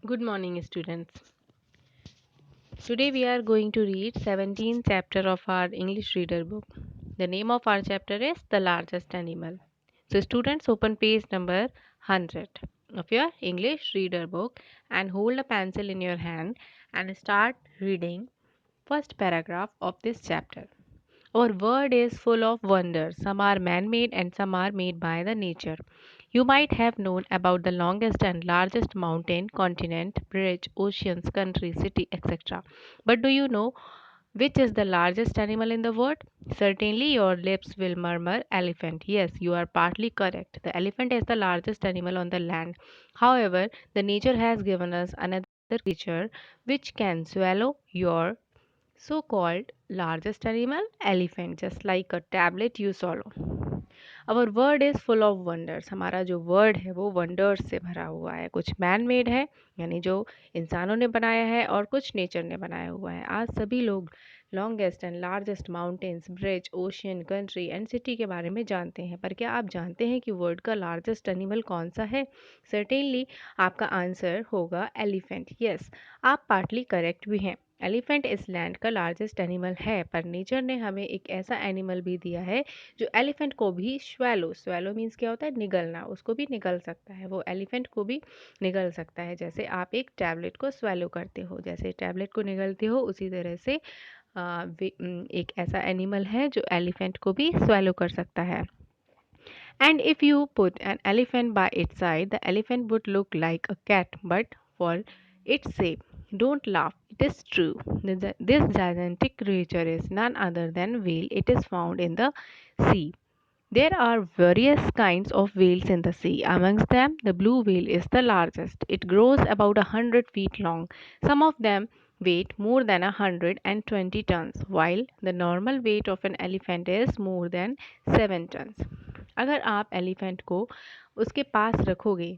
Good morning, students. Today we are going to read 17th chapter of our English reader book. The name of our chapter is The Largest Animal. So, students, open page number 100 of your English reader book and hold a pencil in your hand and start reading first paragraph of this chapter. Our world is full of wonders. Some are man made and some are made by the nature. You might have known about the longest and largest mountain, continent, bridge, oceans, country, city, etc. But do you know which is the largest animal in the world? Certainly, your lips will murmur elephant. Yes, you are partly correct. The elephant is the largest animal on the land. However, the nature has given us another creature which can swallow your so called largest animal, elephant, just like a tablet you swallow. Our word is full of wonders. हमारा जो word है वो wonders से भरा हुआ है. कुछ man made है यानी जो इंसानों ने बनाया है और कुछ नेचर ने बनाया हुआ है. आज सभी लोग longest and largest mountains, bridge, ocean, country and city के बारे में जानते हैं. पर क्या आप जानते हैं कि वर्ल्ड का लार्जेस्ट एनिमल कौन सा है? सर्टेनली आपका आंसर होगा एलिफेंट. यस, आप पार्टली करेक्ट भी हैं. एलिफेंट इस लैंड का लार्जेस्ट एनिमल है, पर नेचर ने हमें एक ऐसा एनिमल भी दिया है जो एलिफेंट को भी स्वैलो मीन्स क्या होता है? निगलना. उसको भी निगल सकता है. वो एलिफेंट को भी निगल सकता है. जैसे आप एक टैबलेट को स्वैलो करते हो, जैसे टैबलेट को निगलते हो, उसी तरह से एक ऐसा एनिमल है जो एलिफेंट को भी स्वैलो कर सकता है. And if you put an elephant by its side, the elephant would look like a cat, but for its sake, don't laugh. It is true. This gigantic creature is none other than whale. It is found in the sea. There are various kinds of whales in the sea. Amongst them, the blue whale is the largest. It grows about 100 feet long. Some of them weight more than 120 tons, while the normal weight of an elephant is more than 7 tons. अगर आप elephant को उसके पास रखोगे,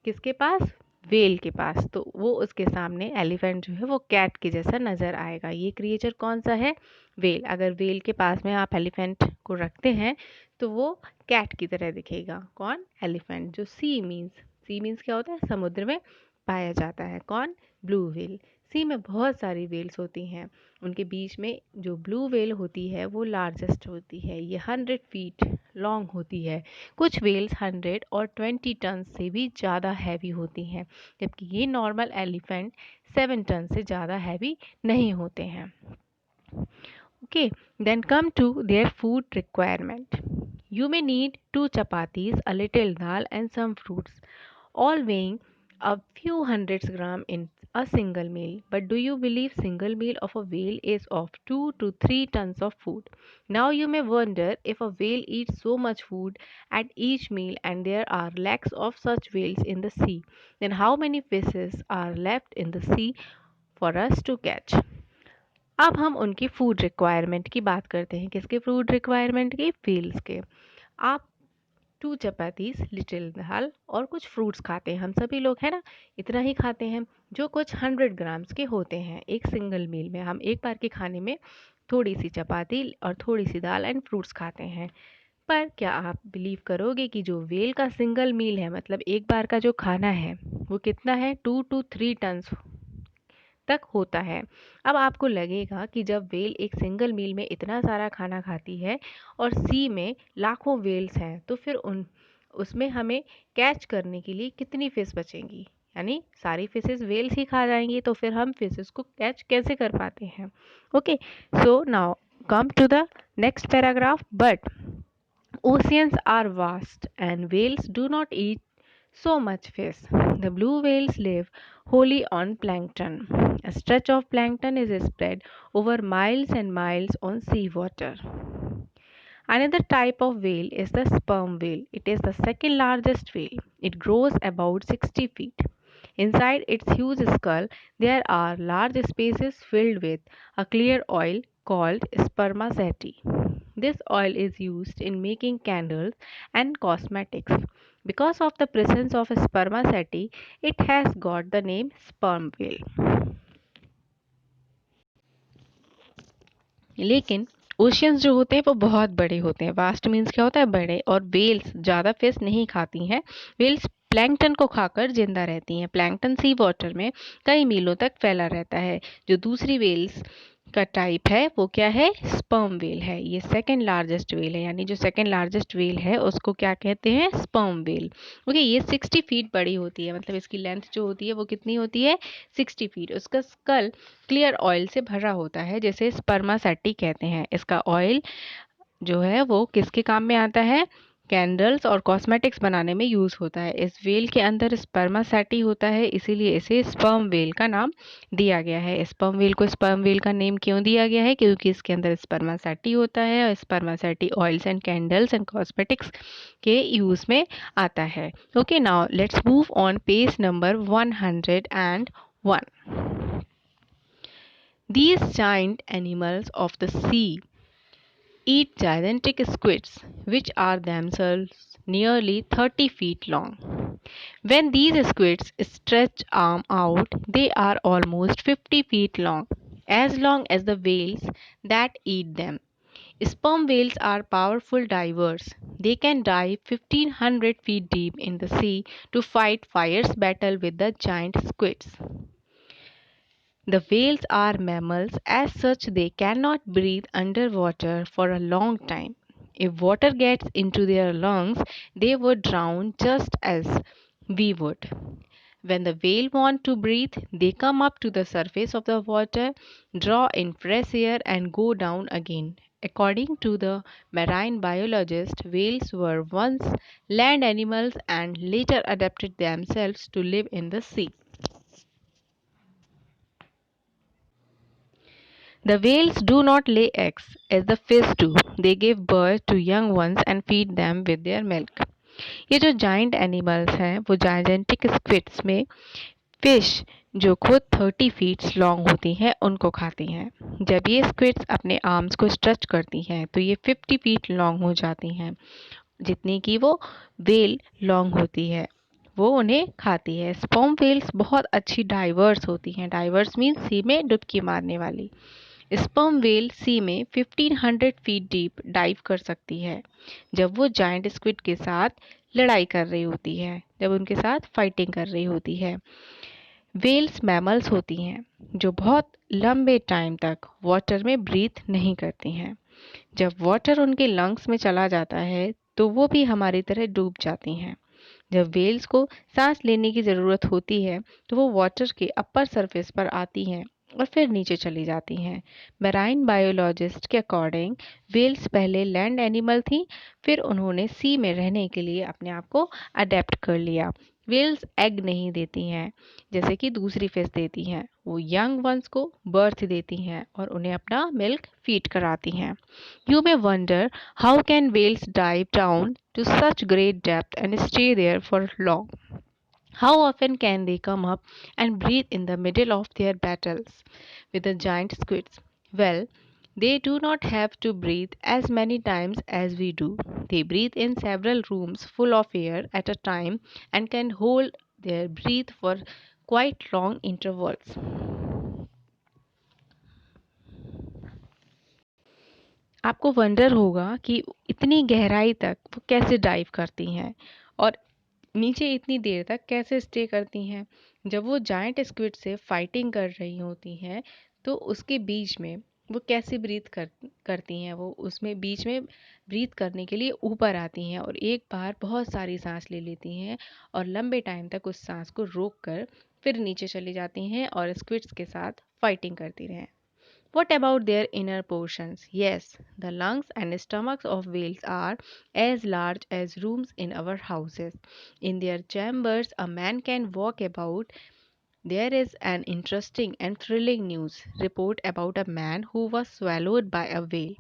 किसके पास? Well के पास, तो वो उसके सामने एलिफेंट जो है वो कैट के जैसा नज़र आएगा. ये क्रिएचर कौन सा है? वेल. अगर वेल के पास में आप एलिफेंट को रखते हैं तो वो कैट की तरह दिखेगा. कौन? एलिफेंट. जो सी मीन्स क्या होता है? समुद्र में पाया जाता है. कौन? Blue whale. सी में बहुत सारी वेल्स होती हैं. उनके बीच में जो ब्लू व्हेल होती है वो लार्जेस्ट होती है. ये 100 फीट लॉन्ग होती है. कुछ वेल्स 120 टन से भी ज़्यादा हैवी होती हैं, जबकि ये नॉर्मल एलिफेंट 7 टन से ज़्यादा हैवी नहीं होते हैं. Okay, then come to their food requirement. You may need 2 chapatis, a little dal, and some fruits, all weighing a few hundreds gram in a single meal. But do you believe single meal of a whale is of 2 to 3 tons of food? Now you may wonder, if a whale eats so much food at each meal and there are lakhs of such whales in the sea, then how many fishes are left in the sea for us to catch? अब हम उनकी food requirement की बात करते हैं. किसके food requirement की? Whales के. आप 2 चपातीस, लिटिल दाल और कुछ फ्रूट्स खाते हैं. हम सभी लोग हैं ना, इतना ही खाते हैं, जो कुछ 100 ग्राम्स के होते हैं. एक सिंगल मील में हम एक बार के खाने में थोड़ी सी चपाती और थोड़ी सी दाल एंड फ्रूट्स खाते हैं. पर क्या आप बिलीव करोगे कि जो वेल का सिंगल मील है, मतलब एक बार का जो खाना है, वो कितना है? 2 to 3 टन तक होता है. अब आपको लगेगा कि जब वेल एक सिंगल मील में इतना सारा खाना खाती है और सी में लाखों वेल्स हैं, तो फिर उसमें हमें कैच करने के लिए कितनी फिश बचेंगी? यानी सारी फिशेस वेल्स ही खा जाएंगी, तो फिर हम फिशेस को कैच कैसे कर पाते हैं? Okay, so now come to the next paragraph. But oceans are vast and whales do not eat so much fish. The blue whales live wholly on plankton. A stretch of plankton is spread over miles and miles on seawater. Another type of whale is the sperm whale. It is the second largest whale. It grows about 60 feet. Inside its huge skull, there are large spaces filled with a clear oil called spermaceti. This oil is used in making candles and cosmetics. Because of the presence of spermaceti, it has got the name sperm whale. लेकिन oceans जो होते हैं वो बहुत बड़े होते हैं. Vast means क्या होता है? बड़े. और वेल्स ज़्यादा फिश नहीं खाती हैं. वेल्स प्लैंकटन को खाकर जिंदा रहती हैं। प्लैंकटन सी वाटर में कई मीलों तक फैला रहता है। जो दूसरी वेल्स का टाइप है वो क्या है? स्पर्म वेल है। ये सेकंड लार्जेस्ट वेल है, यानी जो सेकंड लार्जेस्ट वेल है उसको क्या कहते हैं? Sperm whale. ओके, ये 60 फीट बड़ी होती है, मतलब इसकी लेंथ जो होती है वो कितनी होती है? 60 फीट। उसका स्कल क्लियर ऑयल से भरा होता है, जैसे स्पर्मासेटी कहते हैं। इसका ऑयल जो है वो किसके काम में आता है? कैंडल्स और कॉस्मेटिक्स बनाने में यूज होता है। इस वेल के अंदर स्पर्मासेटी होता है, इसीलिए इसे स्पर्म वेल का नाम दिया गया है। स्पर्म वेल को स्पर्म वेल का नेम क्यों दिया गया है? क्योंकि इसके अंदर स्पर्मासेटी होता है और spermaceti oils and candles and cosmetics के यूज में आता है। Okay, now let's move on page number 101. These giant animals of the sea eat gigantic squids, which are themselves nearly 30 feet long. When these squids stretch arm out, they are almost 50 feet long as the whales that eat them. Sperm whales are powerful divers. They can dive 1500 feet deep in the sea to fight fierce battle with the giant squids. The whales are mammals, as such, they cannot breathe underwater for a long time. If water gets into their lungs, they would drown just as we would. When the whale want to breathe, they come up to the surface of the water, draw in fresh air, and go down again. According to the marine biologist, whales were once land animals and later adapted themselves to live in the sea. The whales do not lay eggs as the fish do. They give birth to young ones and feed them with their milk. ये जो giant animals हैं वो gigantic squids में fish जो खुद 30 feats long होती हैं उनको खाती हैं। जब ये स्क्विड्स अपने आर्म्स को स्ट्रेच करती हैं तो ये 50 फीट लॉन्ग हो जाती हैं, जितनी की वो वेल लॉन्ग होती है, वो उन्हें खाती है। स्पर्म वेल्स बहुत अच्छी डाइवर्स होती हैं। डाइवर्स मीन सी में डुबकी मारने वाली। स्पर्म वेल सी में 1500 फीट डीप डाइव कर सकती है जब वो जायंट स्क्विड के साथ लड़ाई कर रही होती है, जब उनके साथ फाइटिंग कर रही होती है। वेल्स मैमल्स होती हैं जो बहुत लंबे टाइम तक वाटर में ब्रीथ नहीं करती हैं। जब वाटर उनके लंग्स में चला जाता है तो वो भी हमारी तरह डूब जाती हैं। जब वेल्स को सांस लेने की ज़रूरत होती है तो वो वाटर के अपर सरफेस पर आती हैं और फिर नीचे चली जाती हैं। मैराइन बायोलॉजिस्ट के अकॉर्डिंग वेल्स पहले लैंड एनिमल थी, फिर उन्होंने सी में रहने के लिए अपने आप को अडेप्ट कर लिया। वेल्स एग नहीं देती हैं जैसे कि दूसरी फिश देती हैं। वो यंग वंस को बर्थ देती हैं और उन्हें अपना मिल्क फीड कराती हैं। You may wonder, how can whales dive down to such great depth and stay there for long? How often can they come up and breathe in the middle of their battles with the giant squids? Well, they do not have to breathe as many times as we do. They breathe in several rooms full of air at a time and can hold their breath for quite long intervals. आपको wonder होगा कि इतनी गहराई तक वो कैसे dive करती हैं और नीचे इतनी देर तक कैसे स्टे करती हैं। जब वो जायंट स्क्विड से फाइटिंग कर रही होती हैं तो उसके बीच में वो कैसे करती हैं, वो उसमें बीच में ब्रीथ करने के लिए ऊपर आती हैं और एक बार बहुत सारी सांस ले लेती हैं और लंबे टाइम तक उस सांस को रोक कर फिर नीचे चली जाती हैं और स्क्विड्स के साथ फाइटिंग करती रहें। What about their inner portions? Yes, the lungs and stomachs of whales are as large as rooms in our houses. In their chambers, a man can walk about. There is an interesting and thrilling news report about a man who was swallowed by a whale.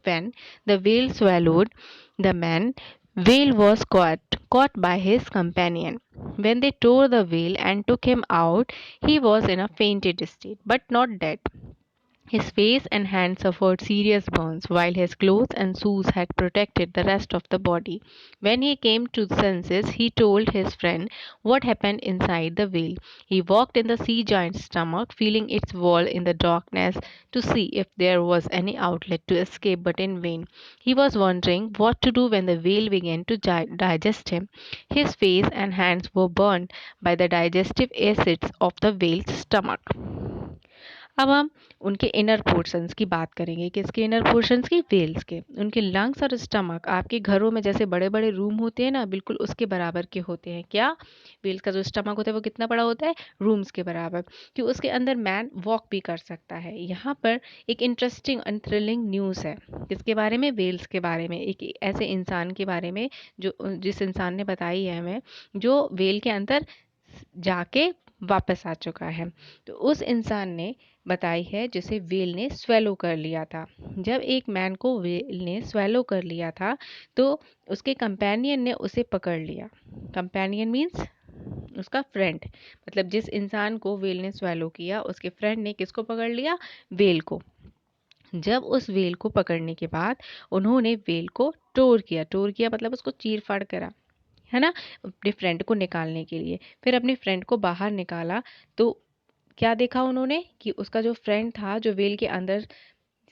When the whale swallowed the man, whale was caught by his companion. When they tore the whale and took him out, he was in a fainted state, but not dead. His face and hands suffered serious burns, while his clothes and shoes had protected the rest of the body. When he came to senses, he told his friend what happened inside the whale. He walked in the sea giant's stomach, feeling its wall in the darkness to see if there was any outlet to escape, but in vain. He was wondering what to do when the whale began to digest him. His face and hands were burned by the digestive acids of the whale's stomach. अब हम उनके inner portions की बात करेंगे। किसके inner portions की? Whales के। उनके लंग्स और स्टमक आपके घरों में जैसे बड़े-बड़े रूम होते हैं ना, बिल्कुल उसके बराबर के होते हैं। क्या? व्हेल्स का जो स्टमक होता है वो कितना बड़ा होता है? रूम्स के बराबर। कि उसके अंदर मैन वॉक भी कर सकता है। यहाँ पर एक इंटरेस्टिंग एंड थ्रिलिंग न्यूज़ है। किसके बारे में? व्हेल्स के बारे में। एक ऐसे इंसान के बारे में जो जिस इंसान ने बताई है हमें, जो व्हेल के अंदर जाके वापस आ चुका है। तो उस इंसान ने बताई है जिसे व्हेल ने स्वेलो कर लिया था। जब एक मैन को व्हेल ने स्वेलो कर लिया था तो उसके कंपेनियन ने उसे पकड़ लिया। कंपेनियन मीन्स उसका फ्रेंड, मतलब जिस इंसान को व्हेल ने स्वेलो किया उसके फ्रेंड ने किसको पकड़ लिया? व्हेल को। जब उस व्हेल को पकड़ने के बाद उन्होंने व्हेल को टोर किया। टोर किया मतलब उसको चीर फाड़ करा, है ना, अपने फ्रेंड को निकालने के लिए। फिर अपने फ्रेंड को बाहर निकाला तो क्या देखा उन्होंने कि उसका जो फ्रेंड था, जो व्हेल के अंदर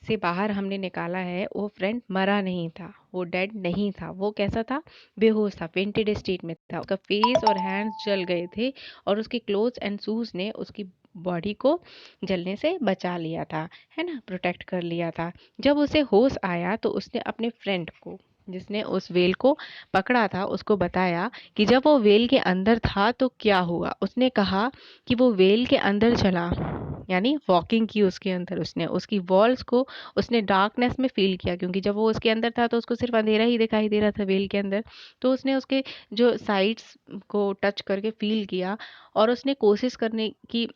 से बाहर हमने निकाला है, वो फ्रेंड मरा नहीं था, वो डेड नहीं था। वो कैसा था? बेहोश था, फेंटेड स्टेट में था। उसका फेस और हैंड्स जल गए थे और उसके क्लोथ्स एंड शूज ने उसकी बॉडी को जलने से बचा लिया था, है ना, प्रोटेक्ट कर लिया था। जब उसे होश आया तो उसने अपने फ्रेंड को, जिसने उस व्हेल को पकड़ा था, उसको बताया कि जब वो व्हेल के अंदर था तो क्या हुआ। उसने कहा कि वो व्हेल के अंदर चला, यानी वॉकिंग की उसके अंदर, उसने उसकी वॉल्स को उसने डार्कनेस में फील किया, क्योंकि जब वो उसके अंदर था तो उसको सिर्फ अंधेरा ही दिखाई दे रहा था व्हेल के अंदर। तो उसने उसके जो साइड्स को टच करके फील किया और उसने कोशिश करने की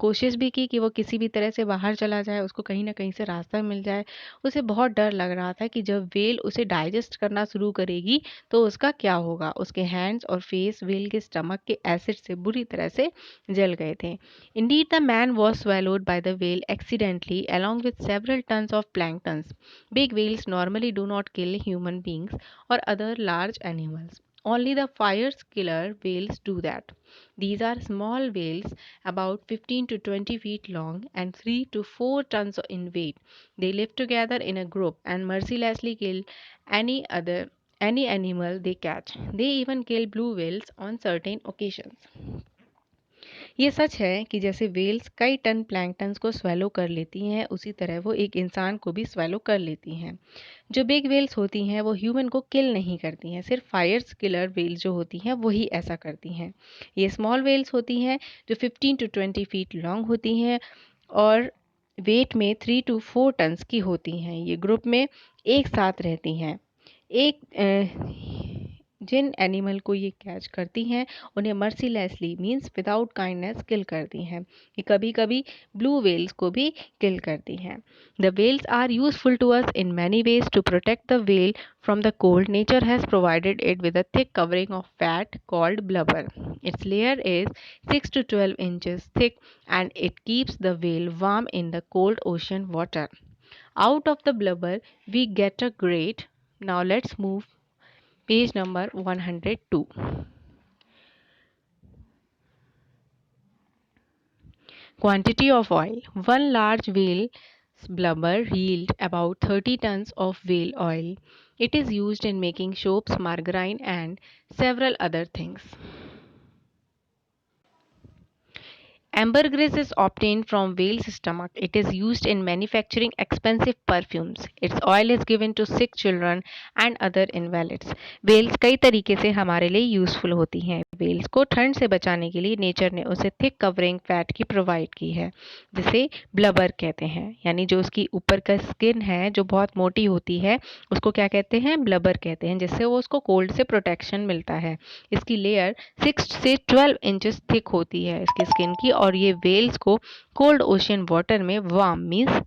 कोशिश भी की कि वो किसी भी तरह से बाहर चला जाए, उसको कहीं ना कहीं से रास्ता मिल जाए। उसे बहुत डर लग रहा था कि जब व्हेल उसे डाइजेस्ट करना शुरू करेगी तो उसका क्या होगा। उसके हैंड्स और फेस व्हेल के स्टमक के एसिड से बुरी तरह से जल गए थे। Indeed, the man was swallowed by the whale accidentally along with several tons of planktons. Big whales normally do not kill human beings or other large animals. Only the fire killer whales do that. These are small whales about 15 to 20 feet long and 3 to 4 tons in weight. They live together in a group and mercilessly kill any animal they catch. They even kill blue whales on certain occasions. ये सच है कि जैसे whales कई ton planktons को swallow कर लेती हैं, उसी तरह वो एक इंसान को भी स्वेलो कर लेती हैं। जो बिग व्हेल्स होती हैं वो ह्यूमन को किल नहीं करती हैं, सिर्फ फायर किलर व्हेल्स जो होती हैं वही ऐसा करती हैं। ये स्मॉल व्हेल्स होती हैं जो 15 टू 20 फीट लॉन्ग होती हैं और वेट में 3 टू 4 टन्स की होती हैं। ये ग्रुप में एक साथ रहती हैं। जिन एनिमल को ये कैच करती हैं उन्हें मर्सीलेसली मीन्स विदाउट काइंडनेस किल करती हैं। ये कभी कभी ब्लू व्हेल्स को भी किल करती हैं। The whales are useful to us in many ways to protect the whale from the cold. Nature has provided it with a thick covering of fat called blubber. Its layer is 6 to 12 inches thick and it keeps the whale warm in the cold ocean water. Out of the blubber we get a grate. Now let's move page number 102. Quantity of oil. One large whale's blubber yield about 30 tons of whale oil. It is used in making soaps, margarine and several other things. Ambergris is obtained from whale's stomach. It is used in manufacturing expensive perfumes. Its oil is given to sick children and other invalids. Whales कई तरीके से हमारे लिए useful होती हैं। whales को ठंड से बचाने के लिए नेचर ने उसे थिक कवरिंग फैट की प्रोवाइड की है, जिसे ब्लबर कहते हैं। यानी जो उसकी ऊपर का स्किन है जो बहुत मोटी होती है उसको क्या कहते हैं? ब्लबर कहते हैं, जिससे वो उसको कोल्ड से प्रोटेक्शन मिलता है। इसकी लेयर 6 से 12 इंचेस थिक होती है इसकी स्किन की और ये वेल्स को कोल्ड ओशियन वाटर में वार्म मीन्स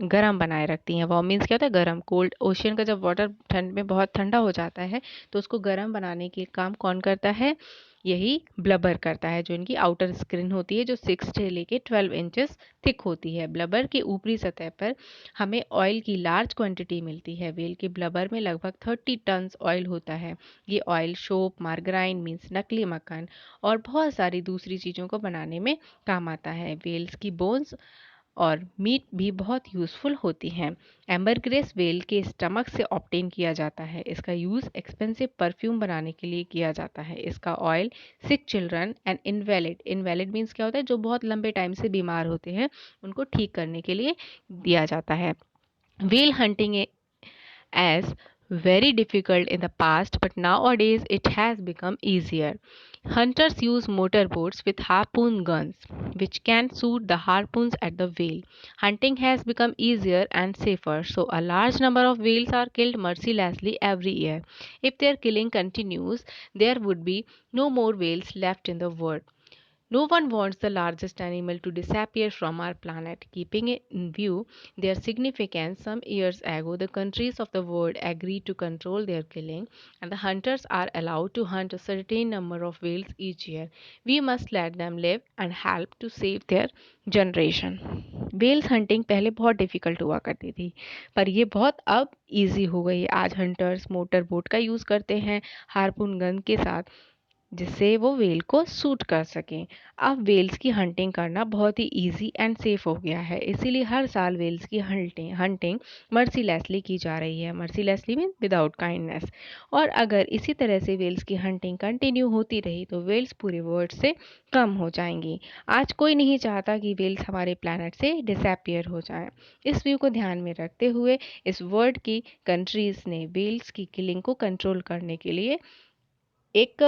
गर्म बनाए रखती हैं। वार्म मीन्स क्या होता है? गर्म। कोल्ड ओशियन का जब वाटर ठंड में बहुत ठंडा हो जाता है तो उसको गर्म बनाने के काम कौन करता है? यही ब्लबर करता है, जो इनकी आउटर स्किन होती है जो 6 से लेके 12 इंचेस थिक होती है। ब्लबर के ऊपरी सतह पर हमें ऑयल की लार्ज क्वांटिटी मिलती है। व्हेल के ब्लबर में लगभग 30 टन्स ऑयल होता है। ये ऑयल सोप, मार्गराइन मीन्स नकली मक्खन और बहुत सारी दूसरी चीज़ों को बनाने में काम आता है। व्हेल्स की बोन्स और मीट भी बहुत यूज़फुल होती हैं। एम्बरग्रेस व्हेल के स्टमक से ऑब्टेन किया जाता है। इसका यूज़ एक्सपेंसिव परफ्यूम बनाने के लिए किया जाता है। इसका oil sick children and invalid, invalid means क्या होता है, जो बहुत लंबे टाइम से बीमार होते हैं उनको ठीक करने के लिए दिया जाता है। Whale hunting as very difficult in the past, but nowadays it has become easier. Hunters use motorboats with harpoon guns, which can shoot the harpoons at the whale. Hunting has become easier and safer, so a large number of whales are killed mercilessly every year. If their killing continues, there would be no more whales left in the world. No one wants the largest animal to disappear from our planet. Keeping in view their significance, some years ago the countries of the world agreed to control their killing, and the hunters are allowed to hunt a certain number of whales each year. We must let them live and help to save their generation. Whales hunting पहले बहुत difficult हुआ करती थी, पर ये बहुत अब easy हो गई है। आज हंटर्स मोटर बोट का यूज़ करते हैं हार्पून गन के साथ, जिससे वो व्हेल को शूट कर सकें। अब व्हेल्स की हंटिंग करना बहुत ही ईज़ी एंड सेफ हो गया है, इसीलिए हर साल व्हेल्स की हंटिंग मर्सीलेसली की जा रही है। Mercilessly mean without kindness. और अगर इसी तरह से व्हेल्स की हंटिंग कंटिन्यू होती रही तो व्हेल्स पूरे वर्ल्ड से कम हो जाएंगी। आज कोई नहीं चाहता कि व्हेल्स हमारे प्लैनेट से डिसअपियर हो जाएं। इस व्यू को ध्यान में रखते हुए इस वर्ल्ड की कंट्रीज़ ने व्हेल्स की किलिंग को कंट्रोल करने के लिए एक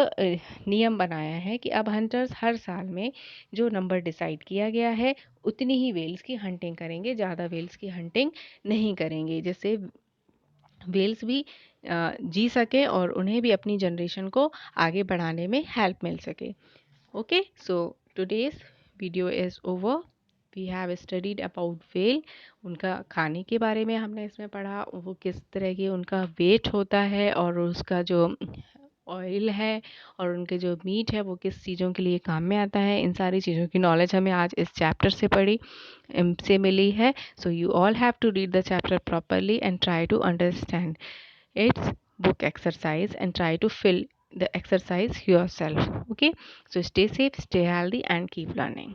नियम बनाया है कि अब हंटर्स हर साल में जो नंबर डिसाइड किया गया है उतनी ही व्हेल्स की हंटिंग करेंगे, ज़्यादा व्हेल्स की हंटिंग नहीं करेंगे, जिससे व्हेल्स भी जी सके और उन्हें भी अपनी जनरेशन को आगे बढ़ाने में हेल्प मिल सके। Okay, so today's video is over. We have studied about whale. उनका खाने के बारे में हमने इसमें पढ़ा, वो किस तरह की उनका वेट होता है और उसका जो ऑयल है और उनके जो मीट है वो किस चीज़ों के लिए काम में आता है। इन सारी चीज़ों की नॉलेज हमें आज इस चैप्टर से मिली है। So you all have to read the chapter properly and try to understand it's book exercise and try to fill the exercise yourself. Okay, so stay safe, stay healthy and keep learning.